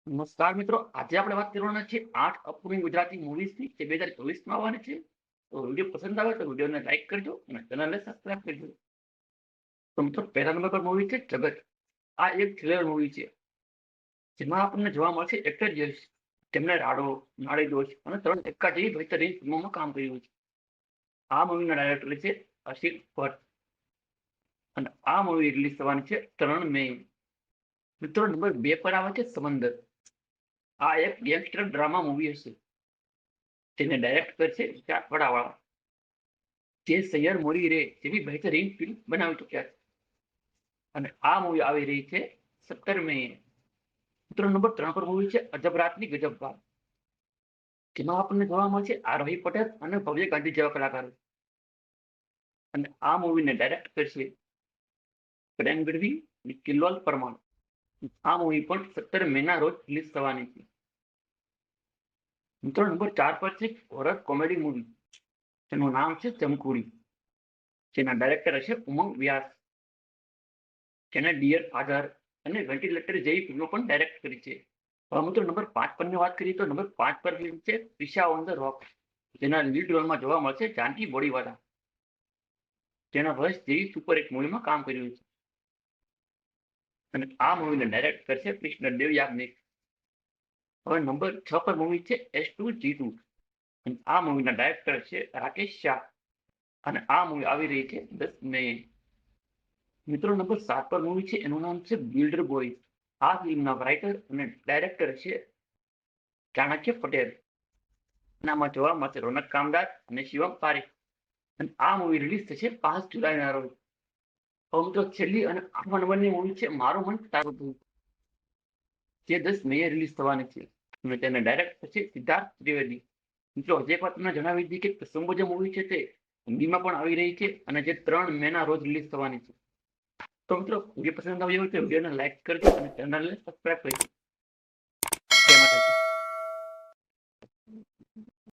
નમસ્કાર મિત્રો, આજે આપણે વાત કરવાના છે 8 અપકમિંગ ગુજરાતી મૂવીઝની જે 2024માં આવવાની છે. તો વિડીયો પસંદ આવે તો વિડીયોને લાઈક કરજો અને ચેનલને સબસ્ક્રાઇબ કરજો. તો મિત્રો, પહેલા નંબર પર મૂવી છે જગત. આ એક થ્રિલર મૂવી છે જેમાં આપણને જોવા મળશે એક્ટર યશ, જેમણે રાડો, નાડી દોષ અને 3 ધક્કા જેવી બહેતરીન ફિલ્મોમાં કામ કર્યું છે. આ મૂવીના ડાયરેક્ટર છે અશિત ભટ્ટ અને આ મૂવી રિલીઝ થવાની છે 3 મે. મિત્રો, નંબર 2 પર આવે છે સમંદર. આ એક ગેંગસ્ટર ડ્રામા મૂવી હશે જેને ડાયરેક્ટ કરશે વડાવાળા, જે સૈયર મોરી રે જેવી બહેતરીન ફિલ્મ બનાવી ચૂક્યા છે. અને આ મૂવી આવી રહી છે 17 મે. મિત્રો, નંબર 3 પર મૂવી છે અજબ રાતની ગજબ વાત, જેમાં આપણને જોવા મળશે આરોહી પટેલ અને ભવ્ય ગાંધી જેવા કલાકારો. અને આ મૂવીને ડાયરેક્ટ કરશે પ્રેમ ગઢવી અને કિલ્લોલ પરમાર. આ મૂવી પણ 17 મેના રોજ રિલીઝ થવાની છે. મિત્રો, નંબર 4 પર છે હોરર કોમેડી મૂવી જેનું નામ છે જમકુડી, જેના ડાયરેક્ટર હશે ઉમંગ વ્યાસ, જેને ડિયર ફાધર અને વેન્ટિલેટર જેવી ફિલ્મો પણ ડાયરેક્ટ કરી છે. હવે મિત્રો, નંબર 5 પરની વાત કરીએ તો નંબર 5 પર ફિલ્મ છે પિશા ઓન ધ રોક, જેના લીડ રોલમાં જોવા મળશે જાનકી બોડીવાલા, જેના વર્ષ જેવી સુપર હિટ મૂવીમાં કામ કર્યું છે. અને આ મૂવીને ડાયરેક્ટ કરશે કૃષ્ણદેવ યાજ્ઞિક. હવે નંબર 6 પર મૂવી છે S2G2 અને આ મૂવીના ડાયરેક્ટર છે રાકેશ શાહ અને આ મૂવી આવી રહી છે 10 મે. મિત્રો, નંબર 7 પર મૂવી છે, એનું નામ છે બિલ્ડર બોય. આ ફિલ્મના રાઇટર અને ડાયરેક્ટર છે ચાણક્ય પટેલ. આમાં જોવા મળશે રોનક કામદાર અને શિવમ પારેખ. અને આ મૂવી રિલીઝ થશે 5 જુલાઈના રોજ. હવે મિત્રો, છેલ્લી અને 8મા નંબરની મૂવી છે મારું મન તારું તું, જે 10 મે રિલીઝ થવાની છે અને તેને ડાયરેક્ટ થશે સિદ્ધાર્થ ત્રિવેદી. મિત્રો, હજી એક વાત તમને જણાવી દીધી કે કસુંબો જે મૂવી છે તે હિન્દીમાં પણ આવી રહી છે અને જે 3 મેના રોજ રિલીઝ થવાની છે. તો મિત્રો, વિડીયો પસંદ આવ્યો હોય તો વિડીયોને લાઈક કરજો અને ચેનલને સબસ્ક્રાઇબ કરજો. જય માતાજી.